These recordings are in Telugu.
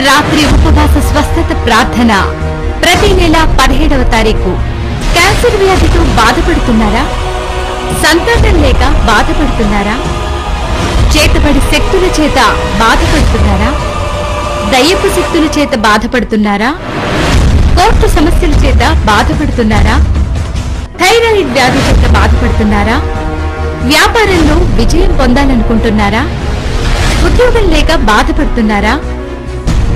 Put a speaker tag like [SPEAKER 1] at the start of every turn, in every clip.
[SPEAKER 1] రాత్రి ఉపవాస స్వస్థత ప్రార్థన ప్రతి నెల 17వ తారీఖు. క్యాన్సర్ వ్యాధితో బాధపడుతున్నారా? సంతానం లేక బాధపడుతున్నారా? చేతబడి శక్తుల చేత బాధపడుతున్నారా? దయ్యపు శక్తుల చేత బాధపడుతున్నారా? కోర్టు సమస్యల చేత బాధపడుతున్నారా? థైరాయిడ్ వ్యాధి చేత బాధపడుతున్నారా? వ్యాపారంలో విజయం పొందాలనుకుంటున్నారా? ఉద్యోగం లేక బాధపడుతున్నారా?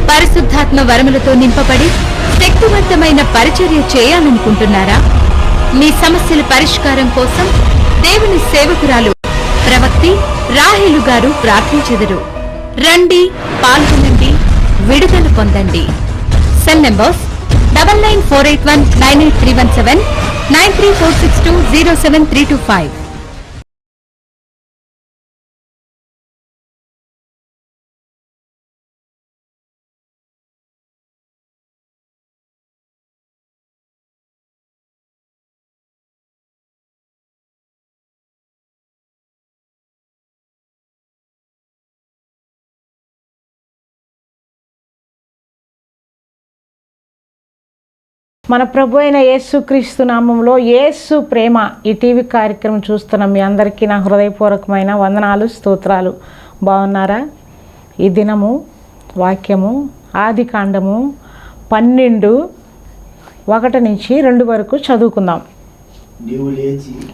[SPEAKER 1] పరిశుద్ధాత్మ వరములతో నింపబడి శక్తివంతమైన పరిచర్య చేయాలనుకుంటున్నారా? మీ సమస్యల పరిష్కారం కోసం దేవుని సేవకురాలు ప్రవక్తి రాహేలు గారు ప్రార్థించెదరు. రండి, పాల్గొనండి, విడుదల పొందండి. Cell numbers 9948198317, 9346207325.
[SPEAKER 2] మన ప్రభు అయిన యేసుక్రీస్తు నామంలో యేసు ప్రేమ ఈ టీవీ కార్యక్రమం చూస్తున్న మీ అందరికీ నా హృదయపూర్వకమైన వందనాలు, స్తోత్రాలు. బాగున్నారా? ఈ దినము వాక్యము ఆదికాండము 12:1-2 వరకు చదువుకుందాం.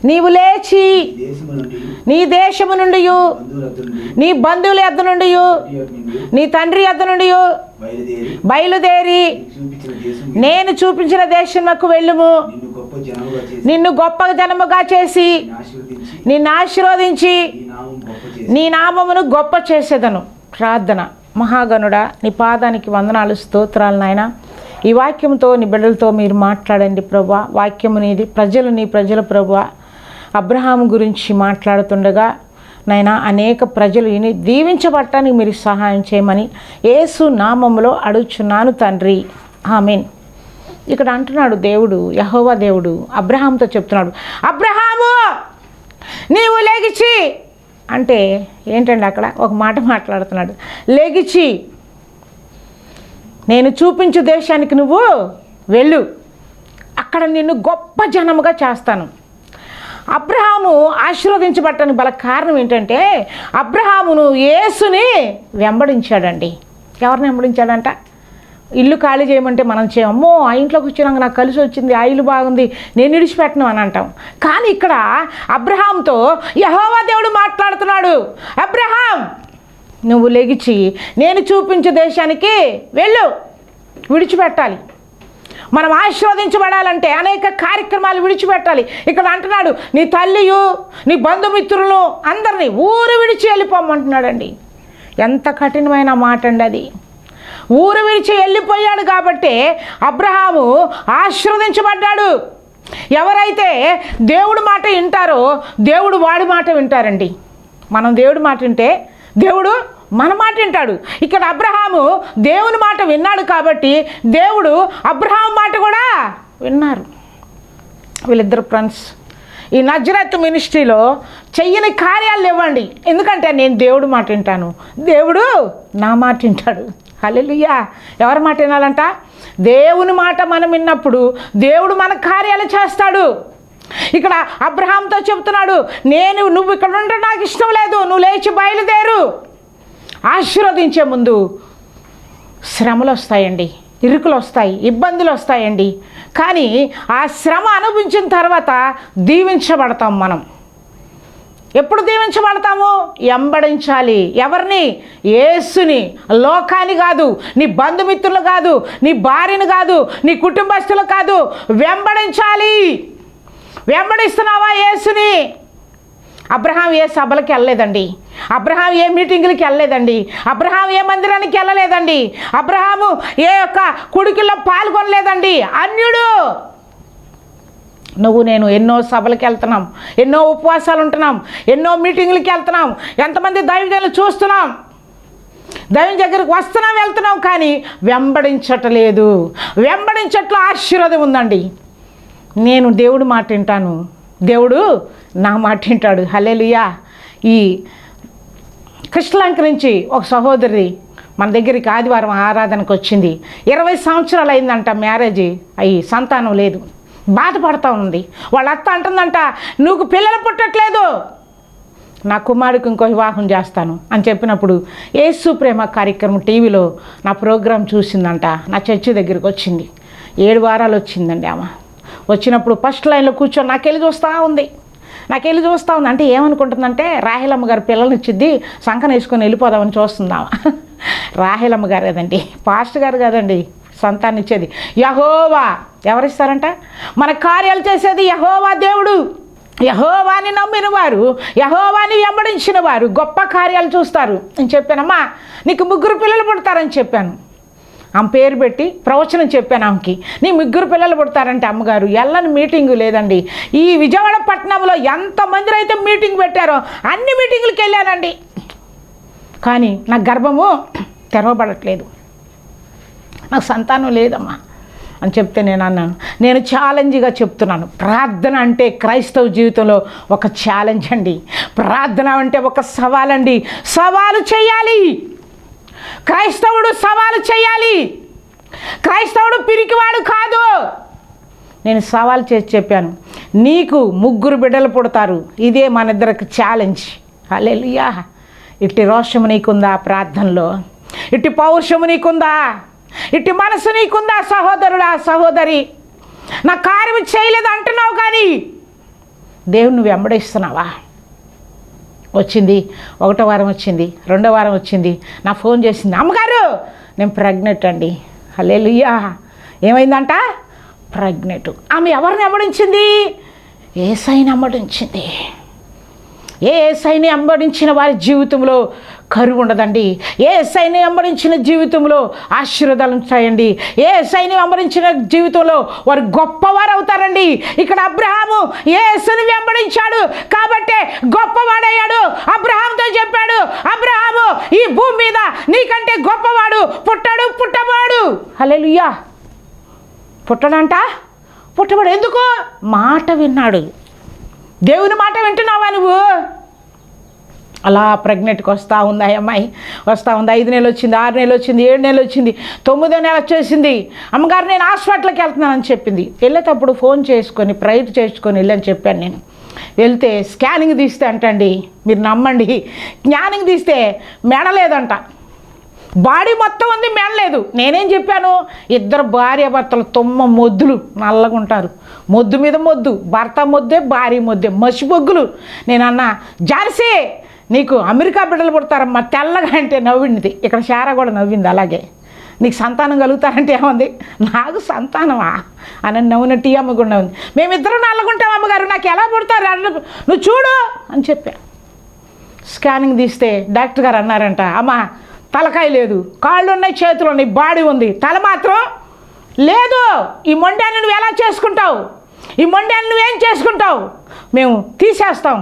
[SPEAKER 2] నీవు లేచి నీ దేశము నుండి, నీ బంధువుల యొద్ద నుండి, నీ తండ్రి యొద్ద నుండి బయలుదేరి నేను చూపించిన దేశమునకు వెళ్ళుము. నిన్ను గొప్ప జనముగా చేసి నిన్ను ఆశీర్వదించి నీ నామమును గొప్ప చేసేదను. ప్రార్థన. మహాగణుడా, నీ పాదానికి వందనాలు, స్తోత్రాలు నాయనా. ఈ వాక్యంతో నీ బిడ్డలతో మీరు మాట్లాడండి ప్రభువా. వాక్యము నీది, ప్రజలు నీ ప్రజల ప్రభువా. అబ్రహాము గురించి మాట్లాడుతుండగా నైనా అనేక ప్రజలు విని దీవించబడటానికి మీరు సహాయం చేయమని యేసు నామములో అడుగుచున్నాను తండ్రి, ఆమేన్. ఇక్కడ అంటున్నాడు దేవుడు, యెహోవా దేవుడు అబ్రహాముతో చెప్తున్నాడు, అబ్రహాము నీవు లెగిచి అంటే ఏంటండి, అక్కడ ఒక మాట మాట్లాడుతున్నాడు. లెగిచి నేను చూపించు దేశానికి నువ్వు వెళ్ళు, అక్కడ నిన్ను గొప్ప జనముగా చేస్తాను. అబ్రహాము ఆశీర్వదించబడటానికి బల కారణం ఏంటంటే అబ్రహామును యేసుని వెంబడించాడండి. ఎవరిని వెంబడించాడంట? ఇల్లు ఖాళీ చేయమంటే మనం చేయమో, ఆ ఇంట్లోకి వచ్చినాక నాకు కలిసి వచ్చింది, ఆ ఇల్లు బాగుంది, నేను విడిచిపెట్టను అని అంటాం. కానీ ఇక్కడ అబ్రహాంతో యెహోవా దేవుడు మాట్లాడుతున్నాడు, అబ్రహాం నువ్వు లెగిచి నేను చూపించే దేశానికి వెళ్ళు, విడిచిపెట్టాలి. మనం ఆశీర్వదించబడాలంటే అనేక కార్యక్రమాలు విడిచిపెట్టాలి. ఇక్కడ అంటున్నాడు నీ తల్లియు నీ బంధుమిత్రులను అందరినీ ఊరు విడిచి వెళ్ళిపోమంటున్నాడండి. ఎంత కఠినమైన మాట అండి అది. ఊరు విడిచి వెళ్ళిపోయాడు కాబట్టి అబ్రహాము ఆశీర్వదించబడ్డాడు. ఎవరైతే దేవుడి మాట వింటారో దేవుడు వాడి మాట వింటారండి. మనం దేవుడి మాట వింటే దేవుడు మన మాట వింటాడు. ఇక్కడ అబ్రహాము దేవుని మాట విన్నాడు కాబట్టి దేవుడు అబ్రహాము మాట కూడా విన్నారు. వీళ్ళిద్దరు ఫ్రెండ్స్ ఈ నజరేతు మినిస్ట్రీలో చెయ్యని కార్యాలు ఇవ్వండి, ఎందుకంటే నేను దేవుడు మాట వింటాను, దేవుడు నా మాట వింటాడు. హల్లెలూయా. ఎవరి మాట వినాలంట? దేవుని మాట మనం విన్నప్పుడు దేవుడు మన కార్యాలు చేస్తాడు. ఇక్కడ అబ్రహాంతో చెబుతున్నాడు, నువ్వు ఇక్కడ ఉండడం నాకు ఇష్టం లేదు, నువ్వు లేచి బయలుదేరు. ఆశీర్వదించే ముందు శ్రమలు వస్తాయండి, ఇరుకులు వస్తాయి, ఇబ్బందులు వస్తాయండి. కానీ ఆ శ్రమ అనుభవించిన తర్వాత దీవించబడతాం. మనం ఎప్పుడు దీవించబడతాము? వెంబడించాలి. ఎవరిని? యేసుని. లోకాన్ని కాదు, నీ బంధుమిత్రులు కాదు, నీ భార్యను కాదు, నీ కుటుంబస్తులు కాదు, వెంబడించాలి. వెంబడిస్తున్నావా యేసుని? అబ్రహాం ఏ సభలకి వెళ్ళలేదండి, అబ్రహాం ఏ మీటింగులకి వెళ్ళలేదండి, అబ్రహాం ఏ మందిరానికి వెళ్ళలేదండి, అబ్రహాము ఏ యొక్క కుడికిల్లో పాల్గొనలేదండి. అన్యుడు. నువ్వు నేను ఎన్నో సభలకు వెళ్తున్నాం, ఎన్నో ఉపవాసాలు ఉంటున్నాం, ఎన్నో మీటింగులకి వెళ్తున్నాం, ఎంతమంది దైవజనులు చూస్తున్నాం, దైవం దగ్గరికి వస్తున్నాం, వెళ్తున్నాం, కానీ వెంబడించట్లేదు. వెంబడించట్లో ఆశీర్వాదం ఉందండి. నేను దేవుడు మాట వింటాను, దేవుడు నా మాట వింటాడు. హల్లెలూయా. ఈ కృష్ణలంక నుంచి ఒక సహోదరి మన దగ్గరికి ఆదివారం ఆరాధనకు వచ్చింది. 20 సంవత్సరాలు అయిందంట మ్యారేజ్ అయ్యి, సంతానం లేదు, బాధపడతా ఉంది. వాళ్ళ అత్త అంటుందంట, నువ్వు పిల్లలు పుట్టట్లేదు, నా కుమారుడికి ఇంకో వివాహం చేస్తాను అని చెప్పినప్పుడు యేసు ప్రేమ కార్యక్రమం టీవీలో నా ప్రోగ్రాం చూసిందంట. నా చర్చి దగ్గరికి వచ్చింది. 7 వారాలు వచ్చిందండి ఆమె. వచ్చినప్పుడు ఫస్ట్ లైన్లో కూర్చొని నాకెళ్ళి చూస్తూ ఉంది. అంటే ఏమనుకుంటుందంటే రాహేలమ్మ గారు పిల్లల్ని ఇచ్చిద్ది, సంకన వేసుకొని వెళ్ళిపోదామని చూస్తుందామా. రాహేలమ్మ గారు కదండి, పాస్టర్ గారు కాదండి సంతానం ఇచ్చేది, యెహోవా. ఎవరిస్తారంట? మన కార్యాలు చేసేది యెహోవా దేవుడు. యెహోవాని నమ్మిన వారు, యెహోవాని వెంబడించిన వారు గొప్ప కార్యాలు చూస్తారు అని చెప్పానమ్మా. నీకు 3 పిల్లలు పుడతారని చెప్పాను. ఆమె పేరు పెట్టి ప్రవచనం చెప్పాను ఆమెకి. నీ 3 పిల్లలు పుడతారంటే అమ్మగారు ఎల్లని మీటింగు లేదండి. ఈ విజయవాడ పట్టణంలో ఎంతమంది అయితే మీటింగ్ పెట్టారో అన్ని మీటింగులకి వెళ్ళానండి, కానీ నా గర్భము తెరవబడట్లేదు, నాకు సంతానం లేదమ్మా అని చెప్తే నేను అన్నాను, నేను ఛాలెంజ్గా చెప్తున్నాను, ప్రార్థన అంటే క్రైస్తవ జీవితంలో ఒక ఛాలెంజ్ అండి. ప్రార్థన అంటే ఒక సవాల్ అండి. సవాలు చేయాలి. క్రైస్తవుడు సవాలు చేయాలి. క్రైస్తవుడు పిరికివాడు కాదు. నేను సవాల్ చేసి చెప్పాను, నీకు 3 బిడ్డలు పుడతారు, ఇదే మన ఇద్దరికి ఛాలెంజ్. హల్లెలూయా. ఇట్టి రోషము నీకుందా ప్రార్థనలో? ఇట్టి పౌరుషము నీకుందా? ఇట్టి మనసు నీకుందా సహోదరుడా, సహోదరి? నా కార్యం చేయలేదు అంటున్నావు కానీ దేవుని నువ్వు వెంబడిస్తున్నావా? వచ్చింది 1వ వారం వచ్చింది, 2వ వారం వచ్చింది, నా ఫోన్ చేసింది, అమ్మగారు నేను ప్రెగ్నెంట్ అండి. హల్లెలూయా. ఏమైందంట? ప్రెగ్నెంట్. ఆమె ఎవరిని వెంబడించింది? యేసయ్యని వెంబడించింది. యేసయ్యని వెంబడించిన వారి జీవితంలో కరువు ఉండదండి. యేసయ్యని వెంబడించిన జీవితంలో ఆశీర్వాదాలు ఉంటాయండి. యేసయ్యని వెంబడించిన జీవితంలో వారు గొప్పవారు అవుతారండి. ఇక్కడ అబ్రహాము యేసుని వెంబడించాడు కాబట్టే గొప్పవాడయ్యాడు. అబ్రహాముతో చెప్పాడు, అబ్రహాము ఈ భూమి మీద నీకంటే గొప్పవాడు పుట్టవాడు. హల్లెలూయా. పుట్టడంట, పుట్టవాడు. ఎందుకు? మాట విన్నాడు. దేవుని మాట వింటున్నావా నువ్వు? అలా ప్రెగ్నెంట్కి వస్తూ ఉంది ఆ అమ్మాయి, వస్తూ ఉంది. 5 నెలలు వచ్చింది, 6 నెలలు వచ్చింది, 7 నెలలు వచ్చింది, 9వ నెల వచ్చేసింది. అమ్మగారు నేను హాస్పిటల్కి వెళ్తున్నానని చెప్పింది. వెళ్ళేటప్పుడు ఫోన్ చేసుకొని ప్రైర్ చేసుకొని వెళ్ళని చెప్పాను నేను. వెళ్తే స్కానింగ్ తీస్తే అంటండి, మీరు నమ్మండి, స్కానింగ్ తీస్తే మెడలేదంట, బాడీ మొత్తం ఉంది, మెడలేదు. నేనేం చెప్పాను, 2 భార్యాభర్తలు తుమ్మ మొద్దులు నల్లగా ఉంటారు, మొద్దు మీద మొద్దు, భర్త మొద్దే భార్య మొద్దే, మసిబొగ్గులు. నేను అన్నా, జాన్సీ నీకు అమెరికా బిడ్డలు పుడతారమ్మా తెల్లగా అంటే నవ్వింది. ఇక్కడ శారా కూడా నవ్వింది అలాగే. నీకు సంతానం కలుగుతారంటే ఏముంది, నాకు సంతానమా అని నవ్వునట్టు అమ్మ కూడా నవ్వుంది. మేమిద్దరం నల్లగుంటాం అమ్మగారు, నాకు ఎలా పుడతారు నువ్వు చూడు అని చెప్పా. స్కానింగ్ తీస్తే డాక్టర్ గారు అన్నారంట, అమ్మ తలకాయ లేదు, కాళ్ళు ఉన్నాయి, చేతులు ఉన్నాయి, బాడీ ఉంది, తల మాత్రం లేదు. ఈ మొండాన్ని నువ్వు ఎలా చేసుకుంటావు? ఈ మొండాన్ని నువ్వేం చేసుకుంటావు? మేము తీసేస్తాం,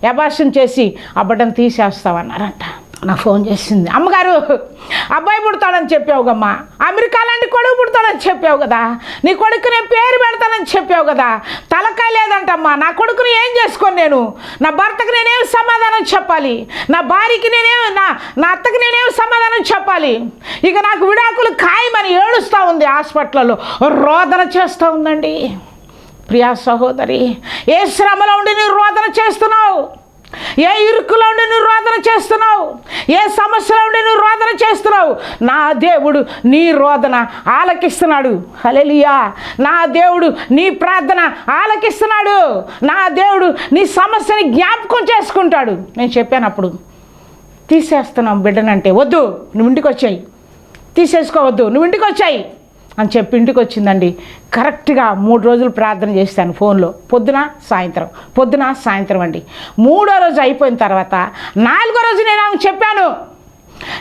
[SPEAKER 2] అబార్షన్ చేసి ఆ బిడ్డను తీసేస్తామన్నారంట. నాకు ఫోన్ చేసింది, అమ్మగారు అబ్బాయి పుడతాడని చెప్పావు కమ్మా, అమెరికా లాంటి కొడుకు పుడతాడని చెప్పావు కదా, నీ కొడుకు నేను పేరు పెడతానని చెప్పావు కదా, తలకాయ లేదంటమ్మా, నా కొడుకుని ఏం చేసుకోను నేను? నా భర్తకు నేనేం సమాధానం చెప్పాలి? నా భార్యకి నా అత్తకి నేనేం సమాధానం చెప్పాలి? ఇక నాకు విడాకులు ఖాయమని ఏడుస్తూ ఉంది, హాస్పిటల్లో రోదన చేస్తూ ఉందండి. ప్రియా సహోదరి, ఏ శ్రమలో ఉండి నువ్వు రోదన చేస్తున్నావు? ఏ ఇరుకులో ఉండి నువ్వు రోదన చేస్తున్నావు? ఏ సమస్యలో ఉండి నువ్వు రోదన చేస్తున్నావు? నా దేవుడు నీ రోదన ఆలకిస్తున్నాడు. హల్లెలూయా. నా దేవుడు నీ ప్రార్థన ఆలకిస్తున్నాడు. నా దేవుడు నీ సమస్యని జ్ఞాపకం చేసుకుంటాడు. నేను చెప్పాను అప్పుడు, తీసేస్తున్నాం బిడ్డనంటే, వద్దు నువ్వు ఇంటికి వచ్చాయి, తీసేసుకోవద్దు నువ్వు ఇంటికి వచ్చాయి అని చెప్పి ఇంటికి వచ్చిందండి. కరెక్ట్గా 3 రోజులు ప్రార్థన చేస్తాను ఫోన్లో, పొద్దున సాయంత్రం అండి. 3వ రోజు అయిపోయిన తర్వాత 4వ రోజు నేను ఆమెకు చెప్పాను,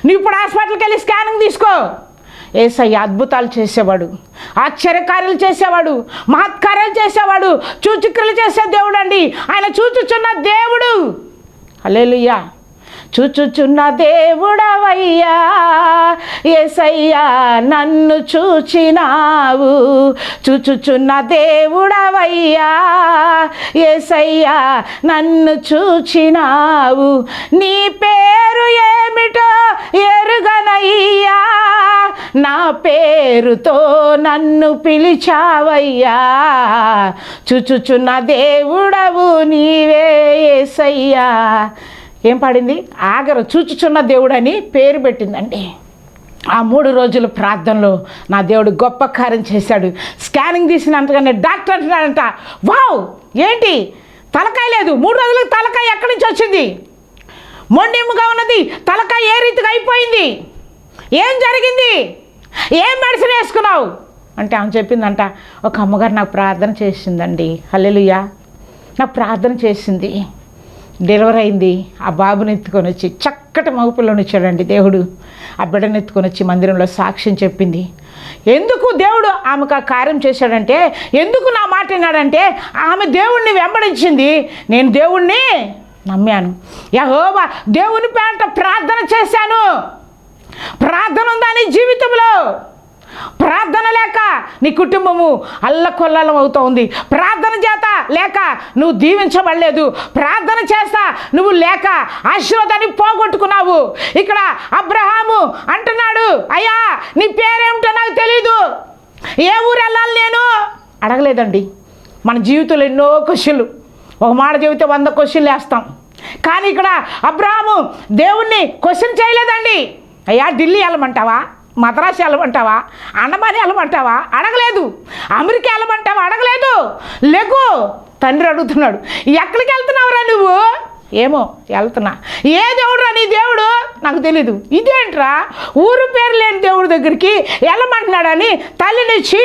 [SPEAKER 2] నువ్వు ఇప్పుడు హాస్పిటల్కి వెళ్ళి స్కానింగ్ తీసుకో. యేసయ్య అద్భుతాలు చేసేవాడు, ఆశ్చర్యకార్యాలు చేసేవాడు, మహత్కార్యాలు చేసేవాడు, సూచక్రియలు చేసే దేవుడు అండి. ఆయన చూచుచున్న దేవుడు. హల్లెలూయా. చూచుచున్న దేవుడవయ్యా యేసయ్యా నన్ను చూచినావు. చూచుచున్న దేవుడవయ్యా యేసయ్యా నన్ను చూచినావు. నీ పేరు ఏమిటో ఎరుగనయ్యా, నా పేరుతో నన్ను పిలిచావయ్యా. చూచుచున్న దేవుడవు నీవే యేసయ్యా. ఏం పాడింది? ఆగరు చూచుచున్న దేవుడని పేరు పెట్టిందండి. ఆ 3 రోజుల ప్రార్థనలో నా దేవుడు గొప్ప కార్యం చేశాడు. స్కానింగ్ తీసినంతగానే డాక్టర్ అంటున్నాడంట, వావ్ ఏంటి తలకాయ లేదు, 3 రోజులకు తలకాయ ఎక్కడి నుంచి వచ్చింది, మొండిముగా ఉన్నది, తలకాయ ఏ రీతిగా అయిపోయింది, ఏం జరిగింది, ఏం మెడిసిన్ వేసుకున్నావు అంటే ఆమె చెప్పిందంట, ఒక అమ్మగారు నాకు ప్రార్థన చేసిందండి, హల్లెలూయా, నాకు ప్రార్థన చేసింది, డెలివరీ అయింది, ఆ బాబుని ఎత్తుకొని వచ్చి చక్కటి మగపిల్లని ఇచ్చాడండి దేవుడు. ఆ బిడ్డను ఎత్తుకొని వచ్చి మందిరంలో సాక్ష్యం చెప్పింది. ఎందుకు దేవుడు ఆమెకు ఆ కార్యం చేశాడంటే, ఎందుకు నా మాట విన్నాడంటే, ఆమె దేవుణ్ణి వెంబడించింది, నేను దేవుణ్ణి నమ్మాను. యెహోవా దేవుని పేరట ప్రార్థన చేశాను. ప్రార్థన ఉందా నీ జీవితంలో? ప్రార్థన లేక నీ కుటుంబము అల్లకొల్లం అవుతూ ఉంది. ప్రార్థన చేత లేక నువ్వు దీవించబడలేదు. ప్రార్థన చేస్తా నువ్వు లేక ఆశీర్వాదాన్ని పోగొట్టుకున్నావు. ఇక్కడ అబ్రహాము అంటున్నాడు, అయ్యా నీ పేరేమిటో నాకు తెలీదు, ఏ ఊరు వెళ్ళాలి నేను అడగలేదండి. మన జీవితంలో ఎన్నో క్వశ్చన్లు, ఒక మాట చెబితే 100 క్వశ్చన్లు వేస్తాం. కానీ ఇక్కడ అబ్రహాము దేవుణ్ణి క్వశ్చన్ చేయలేదండి. అయ్యా ఢిల్లీ వెళ్ళమంటావా, మద్రాసు వెళ్ళమంటావా, అండమాని వెళ్ళమంటావా అడగలేదు. అమెరికా వెళ్ళమంటావా అడగలేదు. లేకు తండ్రి అడుగుతున్నాడు, ఎక్కడికి వెళ్తున్నావురా నువ్వు? ఏమో వెళ్తున్నా. ఏ దేవుడురా నీ దేవుడు? నాకు తెలీదు. ఇదేంట్రా ఊరు పేరు లేని దేవుడి దగ్గరికి వెళ్ళమంటున్నాడని తల్లినిచ్చి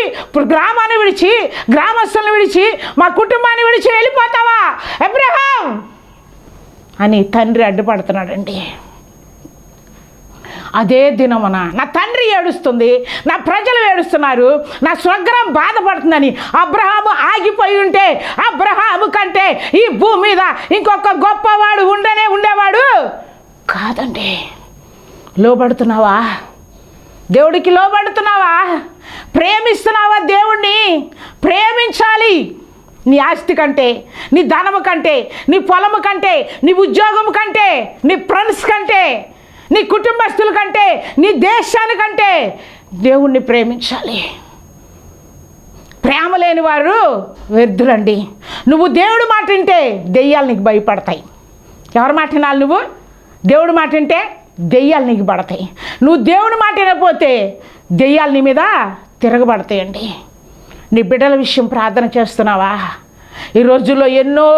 [SPEAKER 2] గ్రామాన్ని విడిచి, గ్రామస్తులను విడిచి, మా కుటుంబాన్ని విడిచి వెళ్ళిపోతావా అబ్రహాం అని తండ్రి అడ్డుపడుతున్నాడండి. అదే దినమున నా తండ్రి ఏడుస్తుంది, నా ప్రజలు ఏడుస్తున్నారు, నా స్వగ్రహం బాధపడుతుందని అబ్రహాము ఆగిపోయి ఉంటే, అబ్రహాము కంటే ఈ భూమి మీద ఇంకొక గొప్పవాడు ఉండేవాడు కాదండి. లోబడుతున్నావా? దేవుడికి లోబడుతున్నావా? ప్రేమిస్తున్నావా దేవుణ్ణి? ప్రేమించాలి. నీ ఆస్తి కంటే, నీ ధనము కంటే, నీ పొలము కంటే, నీ ఉద్యోగం కంటే, నీ ఫ్రెండ్స్ కంటే, నీ కుటుంబస్తుల కంటే, నీ దేశానికంటే దేవుణ్ణి ప్రేమించాలి. ప్రేమ లేని వారు వ్యర్థులండి. నువ్వు దేవుడు మాట వింటే దెయ్యాలు నీకు భయపడతాయి. ఎవరి మాట వినాలి నువ్వు? దేవుడు మాట వింటే దెయ్యాలు నీకు పడతాయి. నువ్వు దేవుడి మాట వినకపోతే దెయ్యాలు నీ మీద తిరగబడతాయండి. నీ బిడ్డల విషయం ప్రార్థన చేస్తున్నావా? ఈ రోజుల్లో ఎన్నో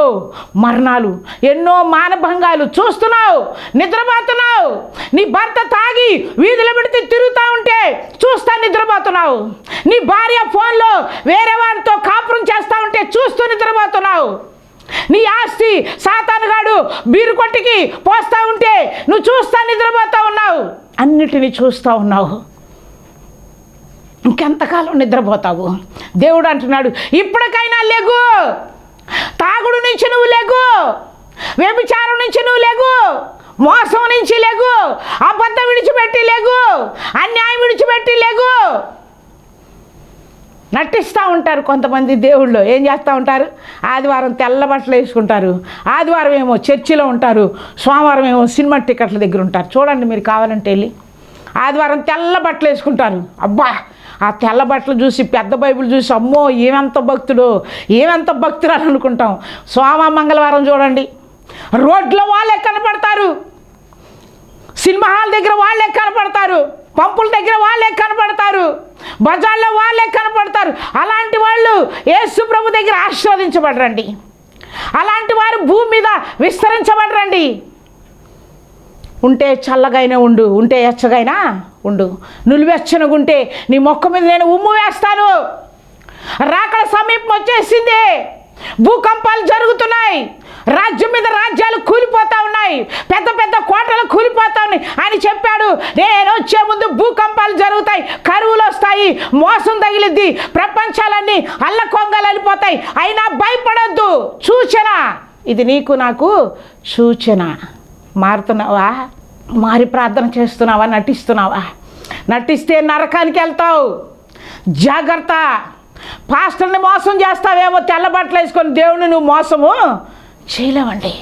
[SPEAKER 2] మరణాలు, ఎన్నో మానభంగాలు చూస్తున్నావు, నిద్రపోతున్నావు. నీ భర్త తాగి వీధుల పెడితే తిరుగుతూ ఉంటే చూస్తా నిద్రపోతున్నావు. నీ భార్య ఫోన్లో వేరే వారితో కాపురం చేస్తూ ఉంటే చూస్తూ నిద్రపోతున్నావు. నీ ఆస్తి సాతానుగాడు బీరు కొట్టికి పోస్తూ ఉంటే నువ్వు చూస్తా నిద్రపోతూ ఉన్నావు. అన్నిటినీ చూస్తూ ఉన్నావు. ఇంకెంతకాలం నిద్రపోతావు? దేవుడు అంటున్నాడు, ఇప్పటికైనా లెగు. తాగుడు నుంచి నువ్వు లెగు, వ్యభిచారం నుంచి నువ్వు లెగు, మోసం నుంచి లెగు, అబద్ధం విడిచిపెట్టి లెగు, అన్యాయం విడిచిపెట్టి లెగు. నటిస్తూ ఉంటారు కొంతమంది దేవుళ్ళు. ఏం చేస్తూ ఉంటారు? ఆదివారం తెల్ల బట్టలు వేసుకుంటారు, ఆదివారం ఏమో చర్చిలో ఉంటారు, సోమవారం ఏమో సినిమా టికెట్ల దగ్గర ఉంటారు. చూడండి మీరు కావాలంటే వెళ్ళి. ఆదివారం తెల్ల బట్టలు వేసుకుంటారు. అబ్బా ఆ తెల్ల బట్టలు చూసి, పెద్ద బైబిల్ చూసి, అమ్మో ఏమెంత భక్తుడు, ఏమెంత భక్తురాలు అనుకుంటాం. సోమ మంగళవారం చూడండి, రోడ్లో వాళ్ళే కనపడతారు, సినిమా హాల్ దగ్గర వాళ్ళే కనపడతారు, పంపుల దగ్గర వాళ్ళే కనపడతారు, బజార్లో వాళ్ళే కనపడతారు. అలాంటి వాళ్ళు యేసు ప్రభు దగ్గర ఆశీర్వదించబడరండి. అలాంటి వారు భూమి మీద విస్తరించబడరండి. ఉంటే చల్లగైనా ఉండు, ఉంటే ఎచ్చగైనా ఉండు. నులివెచ్చనగుంటే నీ మొక్క మీద నేను ఉమ్ము వేస్తాను. రాకడ సమీపం వచ్చేసింది. భూకంపాలు జరుగుతున్నాయి. రాజ్యం మీద రాజ్యాలు కూలిపోతూ ఉన్నాయి. పెద్ద పెద్ద కోటలు కూలిపోతా ఉన్నాయి. ఆయన చెప్పాడు, నేను వచ్చే ముందు భూకంపాలు జరుగుతాయి, కరువులు వస్తాయి, మోసం తగిలిద్ది, ప్రపంచాలన్నీ అల్లకొంగలు వెళ్ళిపోతాయి. అయినా భయపడొద్దు. సూచన, ఇది నీకు నాకు సూచన. మారుతున్నావా? మారి ప్రార్థన చేస్తున్నావా? నటిస్తున్నావా? నటిస్తే నరకానికి వెళ్తావు. జాగ్రత్త. పాస్టర్ని మోసం చేస్తావేమో, తెల్ల బట్టలు వేసుకొని దేవుడిని నువ్వు మోసము చేయలేవండి.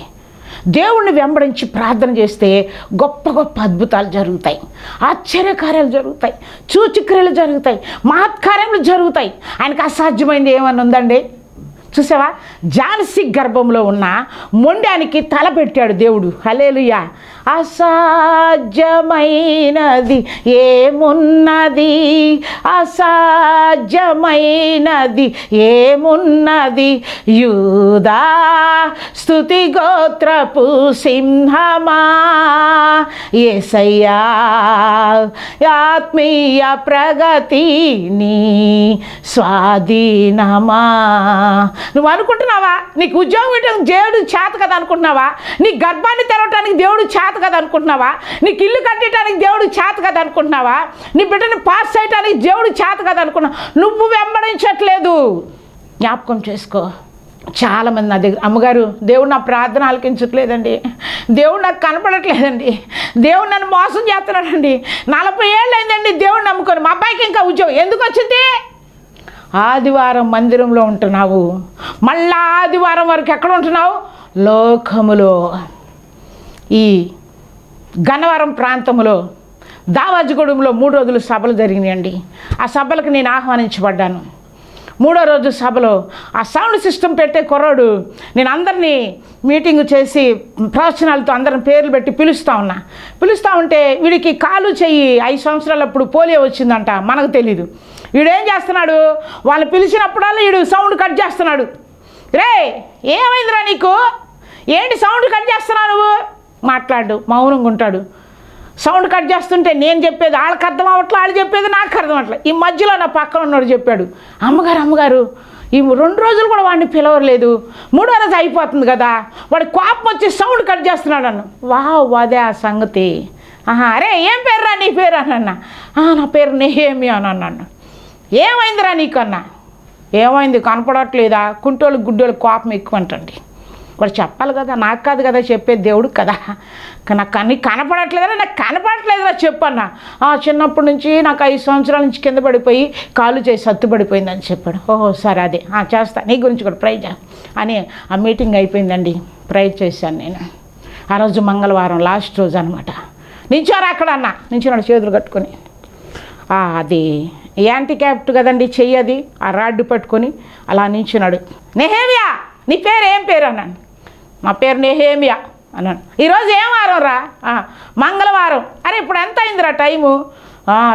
[SPEAKER 2] దేవుణ్ణి వెంబడించి ప్రార్థన చేస్తే గొప్ప గొప్ప అద్భుతాలు జరుగుతాయి, ఆశ్చర్యకార్యాలు జరుగుతాయి, సూచక్రియలు జరుగుతాయి, మహత్కార్యములు జరుగుతాయి. ఆయనకు అసాధ్యమైంది ఏమన్నా ఉందండి? చూసావా? ఝాన్సీ గర్భంలో ఉన్న మొండానికి తల పెట్టాడు దేవుడు. హల్లెలూయా. అసాధ్యమైనది ఏమున్నది? అసాధ్యమైనది ఏమున్నది? యూదా స్తుతి గోత్రపు సింహమా, యేసయ్యా ఆత్మీయ ప్రగతి నీ స్వాధీనమా. నువ్వు అనుకుంటున్నావా నీకు ఉద్యోగం ఇవ్వడం దేవుడు చేత కదా అనుకుంటున్నావా? నీ గర్భాన్ని తెరవటానికి దేవుడు చేత కదా అనుకుంటున్నావా? నీకు ఇల్లు కట్టడానికి దేవుడు చేత కదా అనుకుంటున్నావా? నీ బిడ్డని పాస్ చేయడానికి దేవుడు చేత కదా అనుకున్నావు. నువ్వు వెంబడించట్లేదు. జ్ఞాపకం చేసుకో. చాలామంది నా దగ్గర, అమ్మగారు దేవుడు నా ప్రార్థన ఆలకించట్లేదండి, దేవుడు నాకు కనపడట్లేదండి, దేవుడు నన్ను మోసం చేస్తున్నాడండి, 40 ఏళ్ళు అయిందండి దేవుడు నమ్ముకొని, మా అబ్బాయికి ఇంకా ఉద్యోగం ఎందుకు వచ్చింది? ఆదివారం మందిరంలో ఉంటున్నావు, మళ్ళా ఆదివారం వరకు ఎక్కడ ఉంటున్నావు? లోకములో. ఈ గన్నవరం ప్రాంతంలో దావాజిగూడెంలో 3 రోజులు సభలు జరిగినాయండి. ఆ సభలకు నేను ఆహ్వానించబడ్డాను. 3వ రోజు సభలో ఆ సౌండ్ సిస్టమ్ పెట్టే కుర్రాడు, నేను అందరినీ మీటింగ్ చేసి ప్రవచనాలతో అందరిని పేర్లు పెట్టి పిలుస్తూ ఉంటే వీడికి కాలు చెయ్యి 5 సంవత్సరాలప్పుడు పోలియో వచ్చిందంట, మనకు తెలీదు. వీడేం చేస్తున్నాడు? వాళ్ళు పిలిచినప్పుడల్లా వీడు సౌండ్ కట్ చేస్తున్నాడు. రే ఏమైందిరా నీకు? ఏంటి సౌండ్ కట్ చేస్తున్నావు నువ్వు? మాట్లాడు, మౌనంగా ఉంటాడు. సౌండ్ కట్ చేస్తుంటే నేను చెప్పేది వాళ్ళకి అర్థం అవ్వట్లే, వాళ్ళు చెప్పేది నాకు అర్థం అవ్వట్లే. ఈ మధ్యలో నా పక్కన ఉన్నాడు చెప్పాడు, అమ్మగారు ఈ 2 రోజులు కూడా వాడిని పిలవలేదు, 3వ రోజు అయిపోతుంది కదా, వాడి కోపం వచ్చి సౌండ్ కట్ చేస్తున్నాడు అన్న. వావ్, అదే ఆ సంగతి. అరే ఏం పేరురా నీ పేరు అన్న. నా పేరు నెహేమియా అని అన్నాను. ఏమైందిరా నీకన్నా? ఏమైంది కనపడట్లేదా? కుంటోళ్ళకి గుడ్డోళ్ళకి కోపం ఎక్కువ అంటండి. వాడు చెప్పాలి కదా, నాకు కాదు కదా చెప్పేది, దేవుడు కదా. నాకు నీకు కనపడట్లేదా? నాకు కనపడట్లేదురా చెప్పన్నా. చిన్నప్పటి నుంచి నాకు 5 సంవత్సరాల నుంచి కింద పడిపోయి కాలు చేసి సత్తుపడిపోయిందని చెప్పాడు. ఓహో సరే అదే చేస్తా, నీ గురించి కూడా ప్రైజ్ అని ఆ మీటింగ్ అయిపోయిందండి. ప్రైజ్ చేశాను నేను. ఆ రోజు మంగళవారం లాస్ట్ రోజు అనమాట. నించోరా అక్కడ అన్న. నించున్నాడు చేతులు కట్టుకొని. అది యాంటీక్యాప్ట్ కదండి చెయ్యి, అది ఆ రాడ్డు పట్టుకొని అలా నించున్నాడు. నెహేమియా నీ పేరు ఏం పేరు అన్నాను. నా పేరు నెహేమియా అన్నాను. ఈరోజు ఏం వారం రా? మంగళవారం. అరే ఇప్పుడు ఎంత అయిందిరా టైము?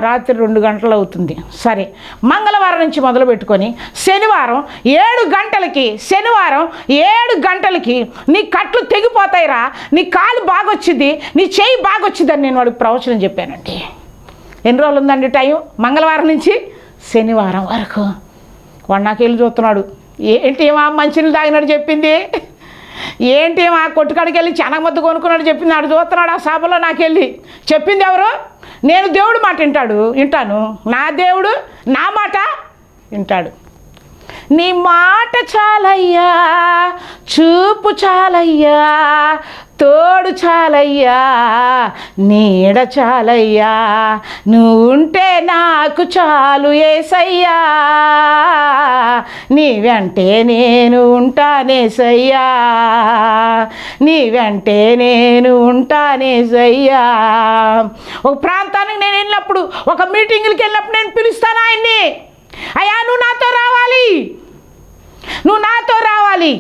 [SPEAKER 2] రాత్రి 2 గంటలు అవుతుంది. సరే, మంగళవారం నుంచి మొదలు పెట్టుకొని శనివారం 7 గంటలకి నీ కట్లు తెగిపోతాయిరా, నీ కాలు బాగొచ్చింది, నీ చెయ్యి బాగొచ్చిందని నేను వాడికి ప్రవచనం చెప్పానండి. ఎన్ని రోజులు ఉందండి టైం? మంగళవారం నుంచి శనివారం వరకు. వాడు నాకు వెళ్ళి చూస్తున్నాడు. ఏంటి మా మంచినీళ్ళు తాగినాడు చెప్పింది? ఏంటి మా కొట్టుకాడికి వెళ్ళి చెనగమద్దు కొనుక్కున్నాడు చెప్పింది? ఆడు చూస్తున్నాడు ఆ సభలో. నాకు వెళ్ళి చెప్పింది ఎవరు? నేను దేవుడు మాట వింటాను. నా దేవుడు నా మాట వింటాడు. నీ మాట చాలయ్యా, చూపు చాలయ్యా, తోడు చాలయ్యా, నీడ చాలయ్యా, నువ్వుంటే నాకు చాలు యేసయ్యా, నీ వెంటే నేను ఉంటానేసయ్యా, నీ వెంటే నేను ఉంటానేసయ్యా. ఒక ప్రాంతానికి నేను వెళ్ళినప్పుడు, ఒక మీటింగ్కి వెళ్ళినప్పుడు నేను పిలుస్తాను ఆయన్ని. అయ్యా నువ్వు నాతో రావాలి.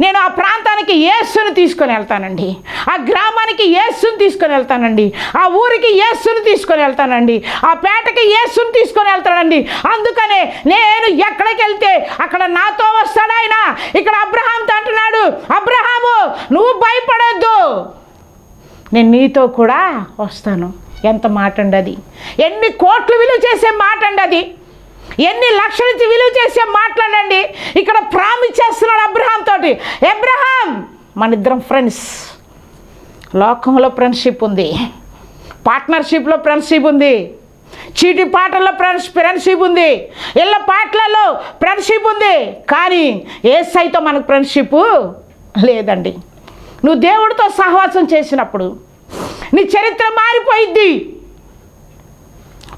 [SPEAKER 2] నేను ఆ ప్రాంతానికి యేసుని తీసుకొని వెళ్తానండి, ఆ గ్రామానికి యేసుని తీసుకొని వెళ్తానండి, ఆ ఊరికి యేసుని తీసుకొని వెళ్తానండి, ఆ పేటకి యేసుని తీసుకొని వెళ్తానండి. అందుకనే నేను ఎక్కడికి వెళ్తే అక్కడ నాతో వస్తాడు ఆయన. ఇక్కడ అబ్రహాంతో అంటున్నాడు, అబ్రహాము నువ్వు భయపడొద్దు, నేను నీతో కూడా వస్తాను. ఎంత మాట అండి అది! ఎన్ని కోట్లు విలువ చేసే మాట అండి అది! ఎన్ని లక్షల నుంచి విలువ చేసే మాట్లాడండి. ఇక్కడ ప్రామిస్ చేస్తున్నాడు అబ్రహాం తోటి. అబ్రహాం మన ఇద్దరం ఫ్రెండ్స్. లోకంలో ఫ్రెండ్షిప్ ఉంది, పార్ట్నర్షిప్లో ఫ్రెండ్షిప్ ఉంది, చీటి పాటల్లో ఫ్రెండ్షిప్ ఉంది, ఇళ్ళ పాటలలో ఫ్రెండ్షిప్ ఉంది. కానీ యేసయ్యతో మనకు ఫ్రెండ్షిప్ లేదండి. నువ్వు దేవుడితో సహవాసం చేసినప్పుడు నీ చరిత్ర మారిపోయిద్ది.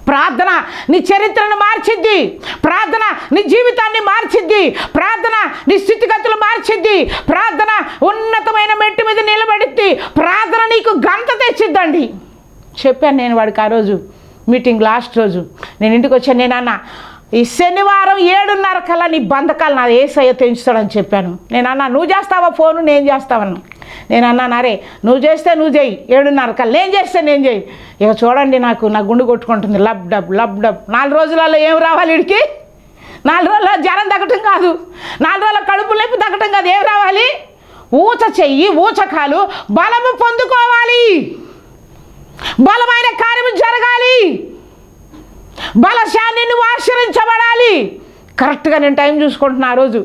[SPEAKER 2] ప్రార్థన నీ చరిత్రను మార్చిద్ది. ప్రార్థన నీ జీవితాన్ని మార్చిద్ది. ప్రార్థన నీ స్థితిగతులు మార్చిద్ది. ప్రార్థన ఉన్నతమైన మెట్టు మీద నిలబడిద్ది. ప్రార్థన నీకు ఘనత తెచ్చిద్దండి. చెప్పాను నేను వాడికి ఆ రోజు మీటింగ్ లాస్ట్ రోజు నేను ఇంటికి వచ్చాను. నేనన్నా ఈ శనివారం 7:30 కల్లా నీ బంధకాలు నా యేసయ్య తెంచుతాడని చెప్పాను. నేనన్నా నువ్వు చేస్తావా ఫోను? నేను చేస్తావన్నా. నేనన్నా నరే నువ్వు చేస్తే నువ్వు చేయి, 7:30 కల్లా నేను చేస్తే నేను చేయి. ఇక చూడండి నా గుండు కొట్టుకుంటుంది లబ్ డబ్ లబ్ డబ్. 4 రోజులలో ఏం రావాలి వీడికి? 4 రోజుల్లో జ్వరం తగ్గటం కాదు, 4 రోజుల కడుపు నొప్పి తగ్గటం కాదు. ఏం రావాలి? ఊచ చెయ్యి, ఊచకాలు, బలము పొందుకోవాలి. బలమైన కార్యము జరగాలి. బలశాన్ని నువ్వు ఆశ్రయించబడాలి. కరెక్ట్గా నేను టైం చూసుకుంటున్నా. ఆ రోజు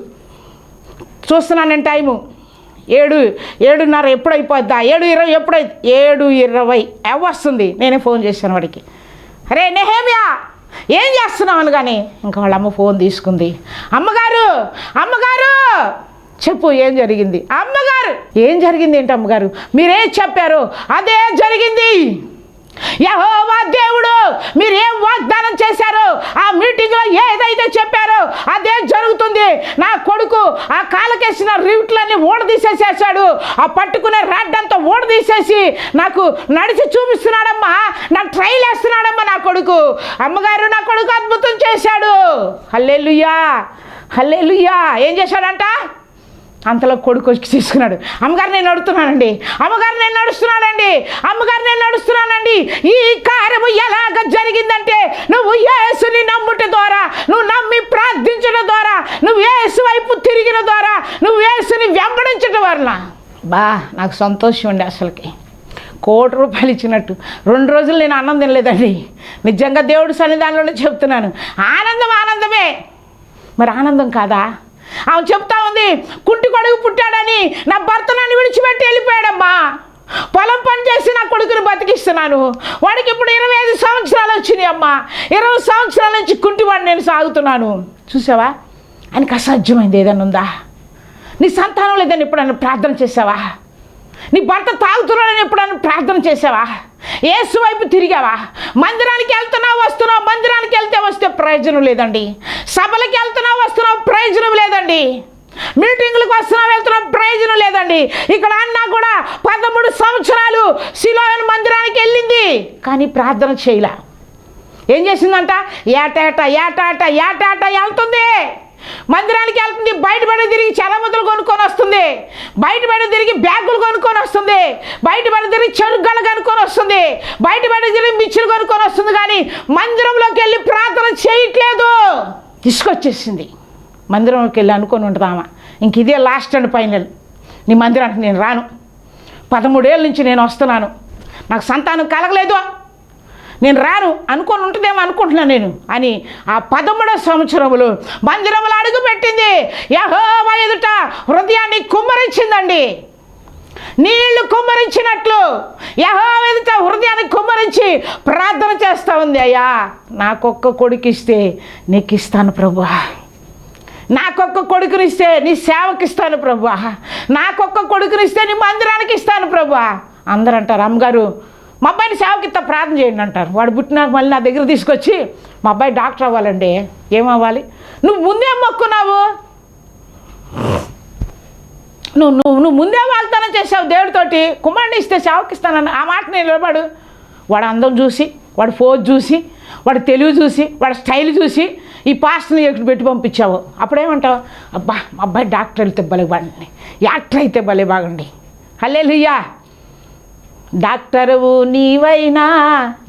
[SPEAKER 2] చూస్తున్నాను నేను టైము 7:30 ఎప్పుడైపోద్దా, 7:20 ఎప్పుడైతే 7:20 వస్తుంది. నేనే ఫోన్ చేశాను వాడికి. అరే నెహేమియా ఏం చేస్తున్నావు అనగానే ఇంకా వాళ్ళ అమ్మ ఫోన్ తీసుకుంది. అమ్మగారు చెప్పు ఏం జరిగింది? అమ్మగారు ఏం జరిగింది ఏంటి అమ్మగారు? మీరేం చెప్పారు అదే జరిగింది. యెహోవా దేవుడు మీరేం వాగ్దానం చేశారో ఆ మీటింగ్లో ఏదైతే చెప్పారో అదే జరుగుతుంది. నా కొడుకు ఆ కాలకేసిన రివిట్లన్నీ ఊడదీసేసేసాడు. ఆ పట్టుకునే రాడ్డంతా ఊడదీసేసి నాకు నడిచి చూపిస్తున్నాడమ్మా, నాకు ట్రైల్ వేస్తున్నాడమ్మా నా కొడుకు. అమ్మగారు నా కొడుకు అద్భుతం చేశాడు. హల్లెలూయా హల్లెలూయా. ఏం చేశాడంట? అంతలో కొడుకు వచ్చి తీసుకున్నాడు. అమ్మగారు నేను నడుస్తున్నానండి, అమ్మగారు నేను నడుస్తున్నానండి, అమ్మగారు నేను నడుస్తున్నానండి. ఈ కార్యము ఎలాగ జరిగిందంటే నువ్వు యేసుని నమ్ముట ద్వారా, నువ్వు నమ్మి ప్రార్థించడం ద్వారా, నువ్వు యేసు వైపు తిరిగిన ద్వారా, నువ్వు యేసుని వెంబడించడం వలన నాకు సంతోషం ఉండే. అసలుకి ₹1,00,00,000 ఇచ్చినట్టు 2 రోజులు నేను అన్నం తినలేదండి. నిజంగా దేవుడి సన్నిధానంలోనే చెప్తున్నాను. ఆనందమే. మరి ఆనందం కాదా? ఆమె చెప్తా ఉంది, కుంటి కొడుకు పుట్టాడని నా భర్త నన్ను విడిచిపెట్టి వెళ్ళిపోయాడమ్మా. పొలం పని చేసి నా కొడుకుని బతికిస్తున్నాను. వాడికి ఇప్పుడు 25 సంవత్సరాలు వచ్చినాయి అమ్మా. 20 సంవత్సరాల నుంచి కుంటివాడిని నేను సాగుతున్నాను. చూసావా? ఆయనకు అసాధ్యమైంది ఏదైనా ఉందా? నీ సంతానం లేదని ఎప్పుడైనా ప్రార్థన చేసావా? నీ భర్త తాగుతున్నాడని ఎప్పుడైనా ప్రార్థన చేసావా? యేసు వైపు తిరిగావా? మందిరానికి వెళ్తున్నావు వస్తున్నావు, మందిరానికి వస్తే ప్రయోజనం లేదండి. సభలకి వస్తున్నావు ప్రయోజనం లేదండి. మీటింగులకు వెళ్తున్నావు ప్రయోజనం లేదండి. ఇక్కడ అన్న కూడా 13 సంవత్సరాలు సిలోను మందిరానికి వెళ్ళింది కానీ ప్రార్థన చేయలే. ఏం చేసిందంట? ఏటాట వెళ్తుంది, మందిరానికి వెళ్తుంది, బయటపడి తిరిగి చలముద్రలు కొనుక్కొని వస్తుంది, బయటపడి తిరిగి బ్యాగులు కొనుక్కొని వస్తుంది, బయటపడి తిరిగి చెరుగలు కొనుక్కొని వస్తుంది, బయటపడి తిరిగి మిచ్చులు కొనుక్కొని వస్తుంది. కానీ మందిరంలోకి వెళ్ళి ప్రార్థన చేయట్లేదు. తీసుకొచ్చేసింది. మందిరంలోకి వెళ్ళి అనుకొని ఉంటుందామా, ఇంక ఇదే లాస్ట్ అండ్ ఫైనల్, నీ మందిరానికి నేను రాను, 13 ఏళ్ళ నుంచి నేను వస్తున్నాను, నాకు సంతానం కలగలేదు, నేను రాను అనుకొని ఉంటుందేమో అనుకుంటున్నాను నేను అని ఆ 13వ సంవత్సరములు మందిరంలో అడుగు పెట్టింది. యెహోవా ఎదుట హృదయాన్ని కుమ్మరించిందండి. నీళ్లు కుమ్మరించినట్లు యెహోవా ఎదుట హృదయాన్ని కుమ్మరించి ప్రార్థన చేస్తూ ఉంది. అయ్యా నాకొక్క కొడుకు ఇస్తే నీకు ఇస్తాను ప్రభువా, నాకొక్క కొడుకునిస్తే నీ సేవకి ఇస్తాను ప్రభువా, నాకొక్క కొడుకునిస్తే నీ మందిరానికి ఇస్తాను ప్రభువా. అందరూ అంటారు, అమ్మగారు మా అబ్బాయిని సేవకి ఇస్తా ప్రార్థన చేయండి అంటారు. వాడు పుట్టినాక మళ్ళీ నా దగ్గర తీసుకొచ్చి మా అబ్బాయి డాక్టర్ అవ్వాలండి. ఏమవ్వాలి? నువ్వు ముందే మొక్కున్నావు, నువ్వు ముందే వాగ్దానం చేసావు దేవుడితోటి, కుమారుని ఇస్తే సేవకి ఇస్తానని. ఆ మాట నేను నిలబడు. వాడు అందం చూసి, వాడు ఫోజ్ చూసి, వాడు తెలివి చూసి, వాడు స్టైల్ చూసి ఈ పాస్ట్ని ఎక్కడ పెట్టి పంపించావు. అప్పుడేమంటావు? అబ్బా మా అబ్బాయి డాక్టర్ వెళ్తే భలే బాగుండి, యాక్టర్ అయితే భలే బాగుండి. హల్లెలూయా. డాక్టరువు నీవైనా,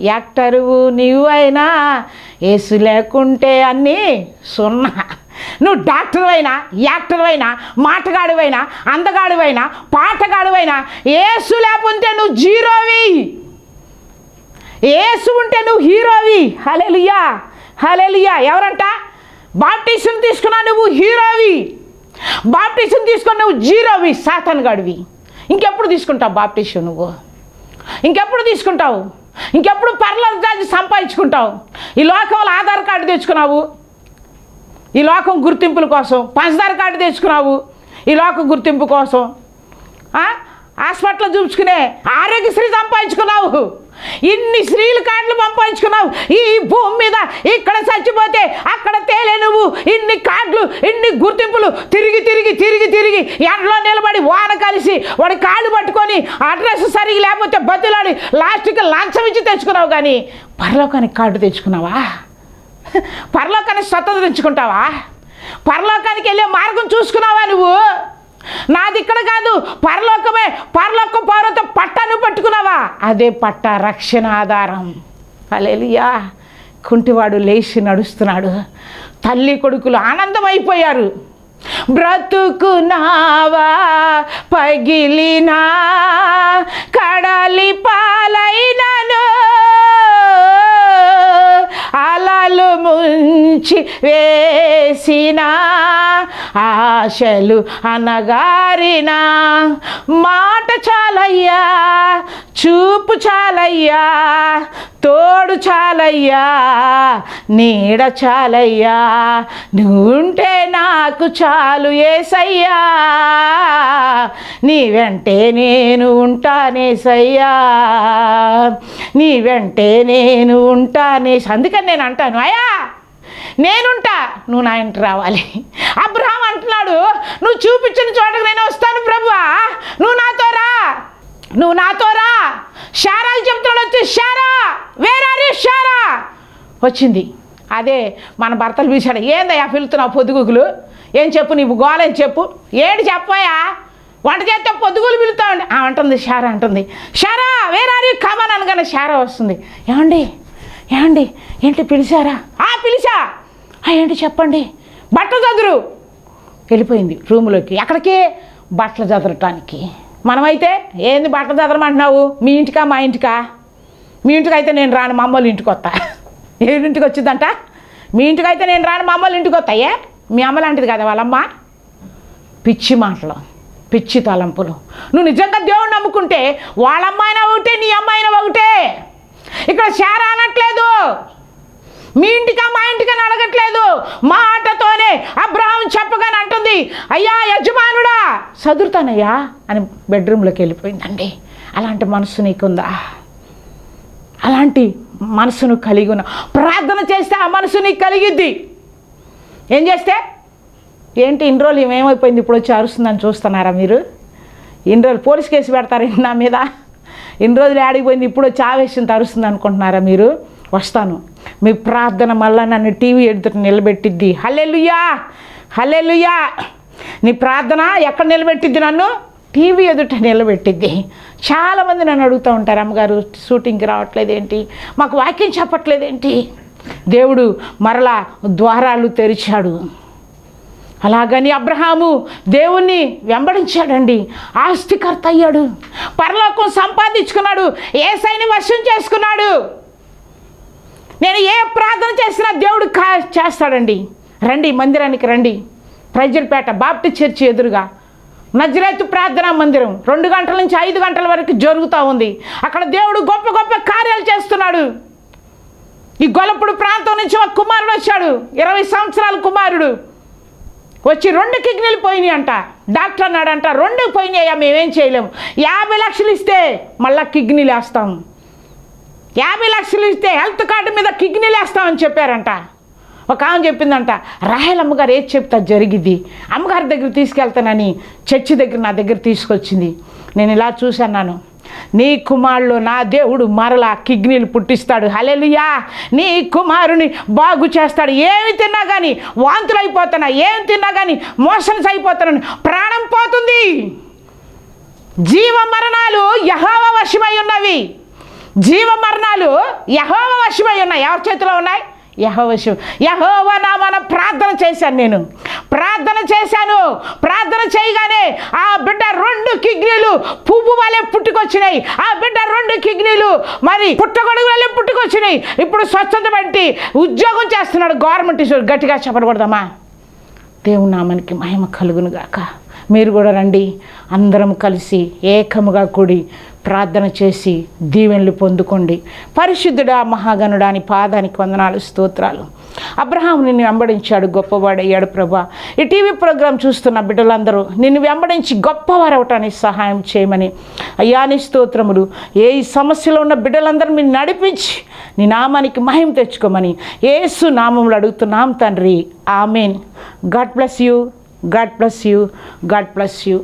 [SPEAKER 2] యాక్టరువు నీవైనా, యేసు లేకుంటే అన్నీ సున్నా. నువ్వు డాక్టర్ అయినా, యాక్టర్ అయినా, మాటగాడివైనా, అందగాడివైనా, పాటగాడివైనా, యేసు లేకుంటే నువ్వు జీరోవి, యేసు ఉంటే నువ్వు హీరోవి. హల్లెలూయా హల్లెలూయా. ఎవరంట? బాప్టిజం తీసుకున్నా నువ్వు హీరోవి, బాప్టిజం తీసుకుని నువ్వు జీరోవి, సాతానుగాడివి. ఇంకెప్పుడు తీసుకుంటావు బాప్టిజం? నువ్వు ఇంకెప్పుడు తీసుకుంటావు? ఇంకెప్పుడు పర్లర్ రాజు సంపాదించుకుంటావు? ఈ లోకంలో ఆధార్ కార్డు తెచ్చుకున్నావు, ఈ లోకం గుర్తింపుల కోసం. పంచదార కార్డు తెచ్చుకున్నావు, ఈ లోక గుర్తింపు కోసం. హాస్పిటల్ చూపించుకునే ఆరోగ్యశ్రీ సంపాదించుకున్నావు, ఇన్ని స్త్రీల కార్డులు సంపాదించుకున్నావు. ఈ భూమి మీద ఇక్కడ చచ్చిపోతే అక్కడ తేలే నువ్వు ఇన్ని కార్డులు, ఇన్ని గుర్తింపులు తిరిగి తిరిగి తిరిగి తిరిగి ఎండలో నిలబడి వాన కలిసి వాడి కాళ్ళు పట్టుకొని అడ్రస్ సరిగా లేకపోతే బతులాడి లాస్ట్కి లంచం ఇచ్చి తెచ్చుకున్నావు. కానీ పరలోకానికి కార్డు తెచ్చుకున్నావా? పరలోకానికి స్వతంత్రం తెచ్చుకుంటావా? పరలోకానికి వెళ్ళే మార్గం చూసుకున్నావా నువ్వు? నాది ఇక్కడ కాదు, పరలోకమే. పరలోకం పౌరతో పట్టాను పట్టుకున్నావా? అదే పట్ట రక్షణ ఆధారం. హల్లెలూయా. కుంటివాడు లేచి నడుస్తున్నాడు. తల్లి కొడుకులు ఆనందమైపోయారు. బ్రతుకునావా పగిలినా కడలి పాలైనను అలలు ముంచి వేసిన ఆశలు అనగారిన మాట చాలయ్యా, చూపు చాలయ్యా, తోడు చాలయ్యా, నీడ చాలయ్యా, నువ్వుంటే నాకు చాలు యేసయ్యా, నీ వెంటే నేను ఉంటానేసయ్యా, నీ వెంటే నేను ఉంటానే. అందుకని నేను అంటాను, అయ్యా నేనుంటా, నువ్వు నా ఇంటి రావాలి. అబ్రహాం అంటున్నాడు, నువ్వు చూపించిన చోటకు నేను వస్తాను ప్రభువా, నువ్వు నాతో రా, నువ్వు నాతో రా. శారాకి చెప్తున్నాడు, వచ్చి Sara where are you Sara వచ్చింది. అదే మన భర్తలు పిలిచాడు, ఏందయ్యా పిలుతున్నావు పొద్దుగుకులు, ఏం చెప్పు నీ గోలేం చెప్పు, ఏంటి చెప్పాయా, వంట చేస్తే పొద్దుగులు పిలుతామండి. అంటుంది శారా, అంటుంది Sara where are you come అని అనగానే శారా వస్తుంది. ఏమండి ఏమండి ఏంటి పిలిచారా? పిలిచా. ఏంటి చెప్పండి. బట్టలు చదురు. వెళ్ళిపోయింది రూములోకి. ఎక్కడికి? బట్టలు చదరటానికి. మనమైతే ఏంది బట్టలు చదరమంటున్నావు, మీ ఇంటికా మా ఇంటికా? మీ ఇంటికి అయితే నేను రాను, మా అమ్మోళ్ళ ఇంటికి వస్తా. ఏ ఇంటికి వచ్చిందంట? మీ ఇంటికి అయితే నేను రాను, మా అమ్మోళ్ళ ఇంటికి వస్తాయే. మీ అమ్మ లాంటిది కదా వాళ్ళమ్మ. పిచ్చి మాటలు, పిచ్చి తలంపులు. నువ్వు నిజంగా దేవుణ్ణి నమ్ముకుంటే వాళ్ళమ్మాయినా ఒకటే, నీ అమ్మాయినా ఒకటే. ఇక్కడ శారా అనట్లేదు, మీ ఇంటికా మా ఇంటికని అడగట్లేదు. మాటతోనే అబ్రహాం చెప్పగానే అంటుంది, అయ్యా యజమానుడా చదువుతానయ్యా అని బెడ్రూమ్లోకి వెళ్ళిపోయిందండి. అలాంటి మనసు నీకుందా? అలాంటి మనసును కలిగి ఉన్న ప్రార్థన చేస్తే ఆ మనసు నీకు కలిగిద్ది. ఏం చేస్తే ఏంటి ఇన్ని రోజులు ఏమైపోయింది ఇప్పుడు వచ్చి అరుస్తుందని చూస్తున్నారా మీరు? ఇన్ని రోజులు పోలీస్ కేసు పెడతారు నా మీద, ఇన్ని రోజులు ఆడిపోయింది ఇప్పుడు వచ్చి ఆవేశం తరుస్తుంది అనుకుంటున్నారా మీరు? వస్తాను. మీ ప్రార్థన మళ్ళీ నన్ను టీవీ ఎదుట నిలబెట్టిద్ది. హల్లెలూయా, హల్లెలూయా. నీ ప్రార్థన ఎక్కడ నిలబెట్టిద్ది? నన్ను టీవీ ఎదుట నిలబెట్టిద్ది. చాలామంది నన్ను అడుగుతూ ఉంటారు, అమ్మగారు షూటింగ్కి రావట్లేదేంటి, మాకు వాక్యం చెప్పట్లేదేంటి? దేవుడు మరలా ద్వారాలు తెరిచాడు. అలాగని అబ్రహాము దేవుణ్ణి వెంబడించాడండి. ఆస్తికర్త అయ్యాడు, పరలోకం సంపాదించుకున్నాడు, యేసయ్యని వశం చేసుకున్నాడు. నేను ఏ ప్రార్థన చేసినా దేవుడు చేస్తాడండి. రండి మందిరానికి రండి. ప్రజలపేట బాప్టిస్ట్ చర్చి ఎదురుగా నజరేతు ప్రార్థనా మందిరం 2 గంటల నుంచి 5 గంటల వరకు జరుగుతూ ఉంది. అక్కడ దేవుడు గొప్ప గొప్ప కార్యాలు చేస్తున్నాడు. ఈ గొల్లపూడి ప్రాంతం నుంచి ఒక కుమారుడు వచ్చాడు, 20 సంవత్సరాల కుమారుడు వచ్చి 2 కిడ్నీలు పోయినాయి అంట. డాక్టర్ అన్నాడంట 2 పోయినాయ్యా, మేమేం చేయలేము, 50 లక్షలు ఇస్తే మళ్ళీ కిడ్నీలు వేస్తాం, 50 లక్షలు ఇస్తే హెల్త్ కార్డు మీద కిడ్నీలు వేస్తామని చెప్పారంట. ఒక ఆమె చెప్పిందంట, రాహేల్ అమ్మగారు ఏది చెప్తా జరిగిద్ది, అమ్మగారి దగ్గర తీసుకెళ్తానని చర్చి దగ్గర నా దగ్గర తీసుకొచ్చింది. నేను ఇలా చూశాను, నీ కుమారుడు నా దేవుడు మరలా కిడ్నీలు పుట్టిస్తాడు. హల్లెలూయా. నీ కుమారుని బాగు చేస్తాడు. ఏమి తిన్నా కానీ వాంతులు అయిపోతున్నా, ఏమి తిన్నా కానీ మోషన్స్ అయిపోతున్నాను, ప్రాణం పోతుంది. జీవ మరణాలు యెహోవా వశమై ఉన్నవి. జీవ మరణాలు యెహోవా వశమై ఉన్నాయి. ఎవరి చేతిలో ఉన్నాయి? యెహోవా వశం. యెహోవా నామమున ప్రార్థన చేశాను. నేను ప్రార్థన చేశాను. ప్రార్థన చేయగానే ఆ బిడ్డ 2 కిడ్నీలు పువ్వు వలె పుట్టుకొచ్చినాయి. ఆ బిడ్డ 2 కిడ్నీలు మరి పుట్టగొడుగు వలె పుట్టుకొచ్చినాయి. ఇప్పుడు స్వచ్ఛత బట్టి ఉద్యోగం చేస్తున్నాడు గవర్నమెంట్. గట్టిగా చెప్పకూడదమ్మా. దేవుని నామానికి మహిమ కలుగును గాక. మీరు కూడా రండి, అందరం కలిసి ఏకముగా కూడి ప్రార్థన చేసి దీవెనలు పొందుకోండి. పరిశుద్ధుడా మహాగణుడా నీ పాదానికి వందనాలు, స్తోత్రాలు. అబ్రహాము నిన్ను వెంబడించాడు, గొప్పవాడయ్యాడు ప్రభా. ఈ టీవీ ప్రోగ్రాం చూస్తున్న బిడ్డలందరూ నిన్ను వెంబడించి గొప్పవారు అవటానికి సహాయం చేయమని అయ్యా నీ స్తోత్రములు. ఏ సమస్యలో ఉన్న బిడ్డలందరూ మీరు నడిపించి నీ నామానికి మహిమ తెచ్చుకోమని యేసు నామములో అడుగుతున్నాం తండ్రి, ఆమేన్. God bless you, God bless you, God bless you.